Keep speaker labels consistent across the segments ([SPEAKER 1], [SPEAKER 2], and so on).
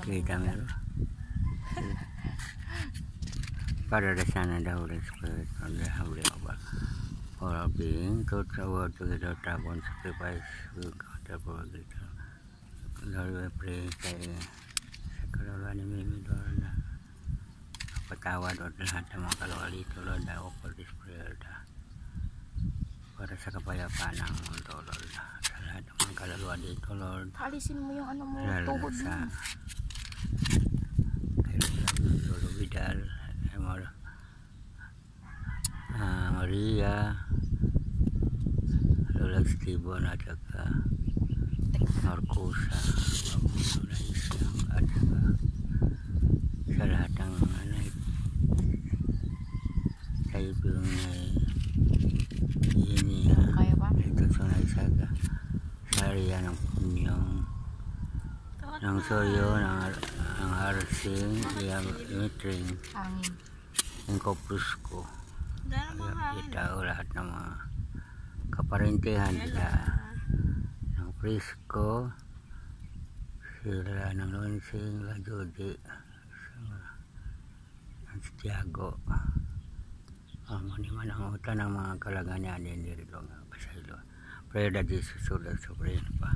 [SPEAKER 1] Kita mo. Father, the Son, and the Holy Spirit, from the Holy Over. For our being, to the word together, tap on sacrifice, we got the purgator. Lord, we pray sa kaluluwa ni Mimi, Lord, na patawad o lahat ng mga kaluluwa dito, Lord, na offer this prayer para sa kapayapaan ng mundo, Lord, sa lahat ng mga kaluluwa dito, Lord.
[SPEAKER 2] Alisin mo yung ano mo,
[SPEAKER 1] Lalo
[SPEAKER 2] tuhod
[SPEAKER 1] sa
[SPEAKER 2] mo.
[SPEAKER 1] Lolo Vidal, Maria, Lola Stibon at saka Marcusa, Lola Isang at saka sa lahat ng kaibong na iniya ito sunay saga sa area ng punyong ng soyo ng arsing mitring ng koprusko kita lahat ng mga kaparintihan sila ng Prisco, sila ng Lonsing, La Jodi, ng Santiago. Maniman ang utan ng mga kalaganan din dito nga pasaylo. Pray that Jesus should have supreme pa.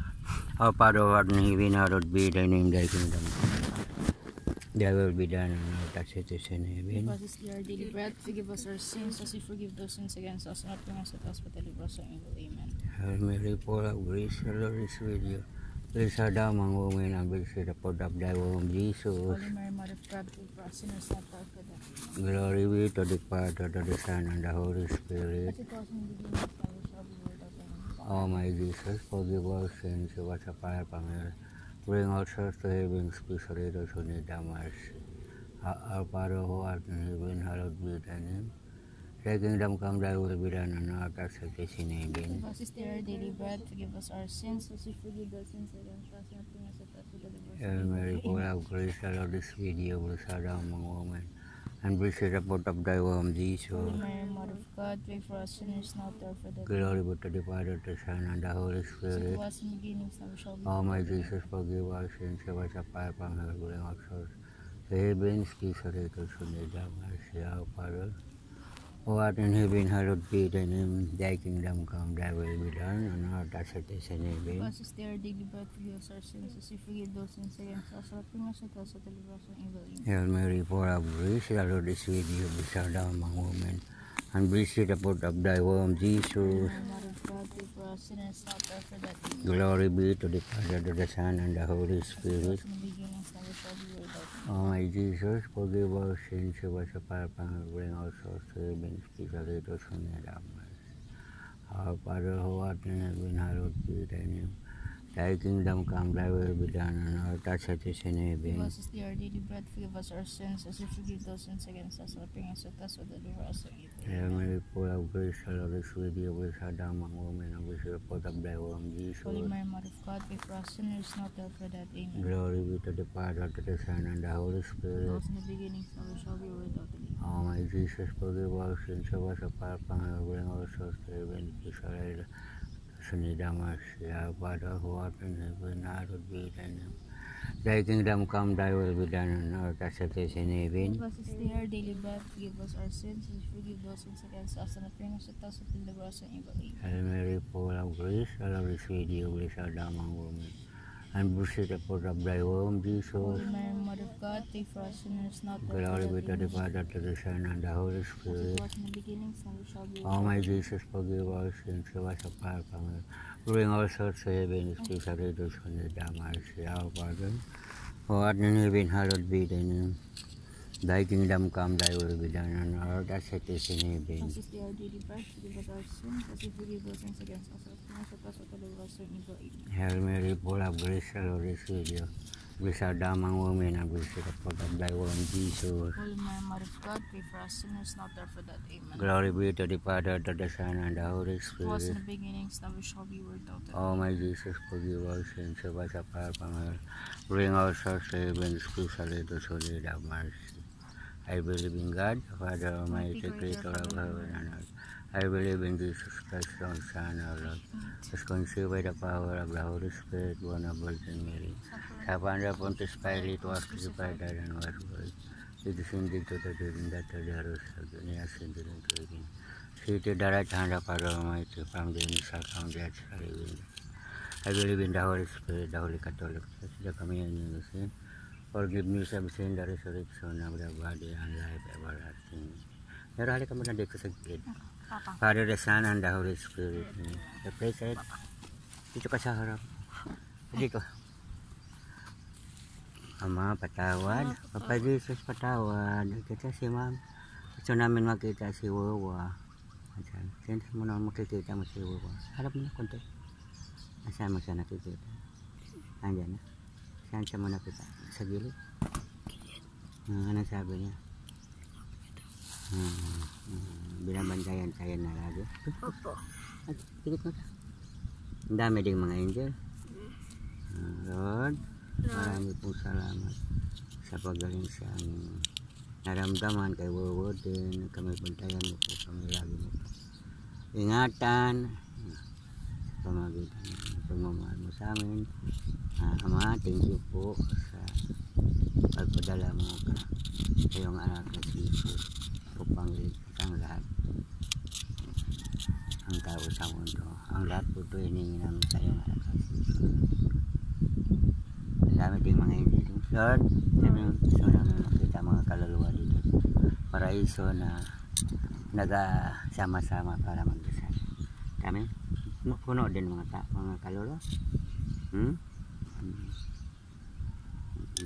[SPEAKER 1] Our Father who art in heaven, hallowed be thy name, thy kingdom come. Thy will be done on earth as it is in heaven.
[SPEAKER 2] Give us our daily bread, forgive us our sins as we forgive those sins against us, and not bring us to us, but deliver us from evil. Amen.
[SPEAKER 1] Hail Mary, full of grace, the Lord is with you. Blessed art thou among women, and blessed the fruit of thy womb, Jesus.
[SPEAKER 2] Holy Mary, Mother of God, pray for us sinners, now and for death.
[SPEAKER 1] Glory be to the Father, to the Son, and the Holy Spirit.
[SPEAKER 2] As it was in the beginning, now and shall be, world without end.
[SPEAKER 1] O my Jesus, forgive our sins, save us from hell. Bring all souls to heaven, especially those who need thy mercy. Our Father who art in heaven, hallowed be thy name. Thy kingdom come, thy will be done on earth as it is in heaven.
[SPEAKER 2] Give us our daily bread, forgive us our sins as we forgive those sins against us, and not bring us to us, but deliver us
[SPEAKER 1] Hail
[SPEAKER 2] from
[SPEAKER 1] Mary,
[SPEAKER 2] evil.
[SPEAKER 1] full of grace, the Lord is with you. Blessed art thou among women, and blessed the fruit of thy womb, Jesus.
[SPEAKER 2] Holy Mary, Mother of God, pray for us sinners, now and for death.
[SPEAKER 1] Glory be to the Father, to the Son, and the Holy
[SPEAKER 2] As it
[SPEAKER 1] Spirit.
[SPEAKER 2] was in the beginning, now and shall be,
[SPEAKER 1] O
[SPEAKER 2] world
[SPEAKER 1] my
[SPEAKER 2] without end.
[SPEAKER 1] Jesus, forgive our sins, save us from hell. Bring all souls to heaven, especially those who need thy mercy. Our Father, who art in heaven, hallowed be thy name. Thy kingdom come, thy will be done on earth as it is in
[SPEAKER 2] Give
[SPEAKER 1] heaven.
[SPEAKER 2] us our daily bread, forgive us our sins as we forgive those sins against us, and not bring us to us, but deliver us from evil. Amen.
[SPEAKER 1] Hail Mary, full of grace, the Lord is with you. Blessed art thou among women, and blessed the fruit of thy womb, Jesus.
[SPEAKER 2] Holy Mary, Mother of God, pray for us sinners, now and for death. Amen.
[SPEAKER 1] Glory be to the Father, to the Son, and the Holy
[SPEAKER 2] As it
[SPEAKER 1] Spirit.
[SPEAKER 2] was in the beginning, now and shall be, world without end.
[SPEAKER 1] O my Jesus, forgive our sins, save us from hell. Bring all souls to heaven, especially those who need thy mercy. Our Father who art in heaven, hallowed be thy name. Thy kingdom come, thy will be done on earth as it is in
[SPEAKER 2] Give
[SPEAKER 1] heaven.
[SPEAKER 2] us our daily bread, forgive us our sins as we forgive those sins against us, and not bring us to us, but deliver us from evil.
[SPEAKER 1] Hail Mary, full of grace, the Lord is with you. Blessed art thou among women, and blessed the fruit of thy womb, Jesus.
[SPEAKER 2] Holy Mary, Mother of God, pray for us sinners, now and for death. Amen.
[SPEAKER 1] Glory be to the Father, to the Son, and the Holy
[SPEAKER 2] As
[SPEAKER 1] Spirit.
[SPEAKER 2] it was in the beginning, now and shall be, world without end.
[SPEAKER 1] O my Jesus, forgive our sins, save us from hell. Bring all souls to heaven, especially those who need thy mercy. Our Father who art in heaven, hallowed be thy name. Thy kingdom come, thy will be done on earth as it is in heaven.
[SPEAKER 2] Give us our daily bread, forgive us our sins as we forgive those sins against us, and not bring us to us, but deliver us from evil. Amen.
[SPEAKER 1] Hail Mary, full of grace, the Lord is with you. Blessed art thou among women, and blessed the fruit of thy womb, Jesus.
[SPEAKER 2] Holy Mary, Mother of God, pray for us sinners, now and for
[SPEAKER 1] Glory
[SPEAKER 2] death.
[SPEAKER 1] be to the
[SPEAKER 2] Amen.
[SPEAKER 1] Father, to the Son, and the Holy
[SPEAKER 2] As it
[SPEAKER 1] Spirit.
[SPEAKER 2] was in the beginning, now and shall be,
[SPEAKER 1] O
[SPEAKER 2] world
[SPEAKER 1] my
[SPEAKER 2] without end.
[SPEAKER 1] Jesus, forgive our sins, save us from hell. Bring all souls to heaven, especially those who need thy mercy. Our Father, who art in heaven, hallowed be thy name. Thy kingdom come, thy will be done on earth as it is in heaven.
[SPEAKER 2] As is our daily bread, forgive us our sins as we forgive those sins against us, and not bring us to us, but deliver us from evil. Amen.
[SPEAKER 1] Hail Mary, full of grace, the Lord is with you. Blessed art thou among women, and blessed the fruit of thy womb, Jesus.
[SPEAKER 2] Holy Mary, Mother of God, pray for us sinners, now and for death. Amen.
[SPEAKER 1] Glory be to the Father, to the Son, and the Holy
[SPEAKER 2] It was in
[SPEAKER 1] Spirit.
[SPEAKER 2] the beginning, now and shall be, world without end.
[SPEAKER 1] O my Jesus, forgive our sins, save us from hell. Bring our souls to heaven, especially those who need thy mercy. I believe in God, the Father Almighty, creator of heaven and earth, I believe in Jesus Christ, the Son of God, was conceived by the power of the Holy Spirit, born of Virgin Mary. Suffered under Pontius Pilate, was crucified, died, and was buried. He descended to the dead, and that the rose again. He ascended into heaven. Seated at the right hand of the Almighty, from the shall come the living. I believe in the Holy Spirit, the Holy Catholic Church, the communion of saints, forgiveness of sin, the resurrection of the body, and life everlasting. Narali ka muna dito sa gilid. Father, the Son, and the Holy Spirit. The place it. Dito ka sa harap. Dito. Ama, patawad. Papa Jesus, patawad. Kita si Ma'am. Gusto namin makita si Wawa. Since mo na makikita mo si Wawa. Harap mo na konti. Saan mo siya nakikita? Andyan na. Saan siya mo nakita? Sa gilid? Ano sabi niya? Binabantayan tayo na lagi.
[SPEAKER 2] Opo.
[SPEAKER 1] Tigit mo. Ang dami ding mga angel. Lord, marami pong salamat sa pagaling sa aming naramdaman kay Wawodin. Kami bantayan mo po kami lagi mo po. Ingatan sa pamagitan ng pagmamahal mo sa amin. Ama, thank you po sa pagpadala mo ka sa iyong anak na si Jesus upang iligtas ang lahat ang tao sa mundo. Ang lahat po ito hiningi namin sa iyong anak na si Jesus. Ang dami ding mga hindi. Lord, gusto namin makita mga kaluluwa dito paraiso na nagsama-sama para magdasal. Kami puno din mga kaluluwa.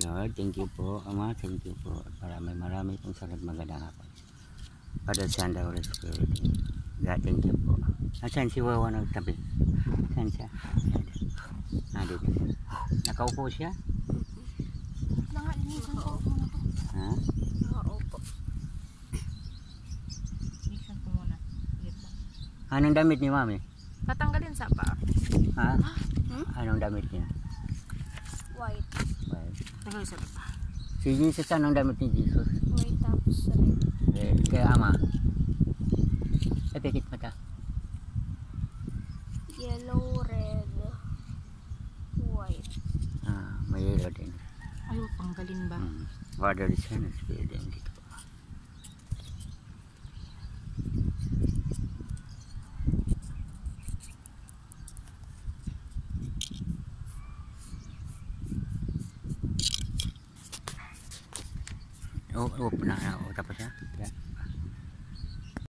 [SPEAKER 1] Lord, thank you po. Ama, thank you po. Marami pong salat magandang hapon. Father, Son, the Holy Spirit. God, thank you po. Saan si Wawa nagtabi? Saan siya? Dito. Nakaupo siya? Ha?
[SPEAKER 2] Nakaupo. Listen ko muna.
[SPEAKER 1] Anong damit ni Mami?
[SPEAKER 2] Tatanggalin sa pa.
[SPEAKER 1] Ha? Anong damit niya?
[SPEAKER 2] White.
[SPEAKER 1] White.
[SPEAKER 2] Tanggalin sa pa.
[SPEAKER 1] Si Jesus, anong damit ni Jesus?
[SPEAKER 2] White tapos red.
[SPEAKER 1] Red. Kaya Ama. Pikit mata.
[SPEAKER 2] Yellow, red, white.
[SPEAKER 1] May yellow din.
[SPEAKER 2] Ayaw, tanggalin ba?
[SPEAKER 1] Father, Son, and Spirit din dito. Tapos na.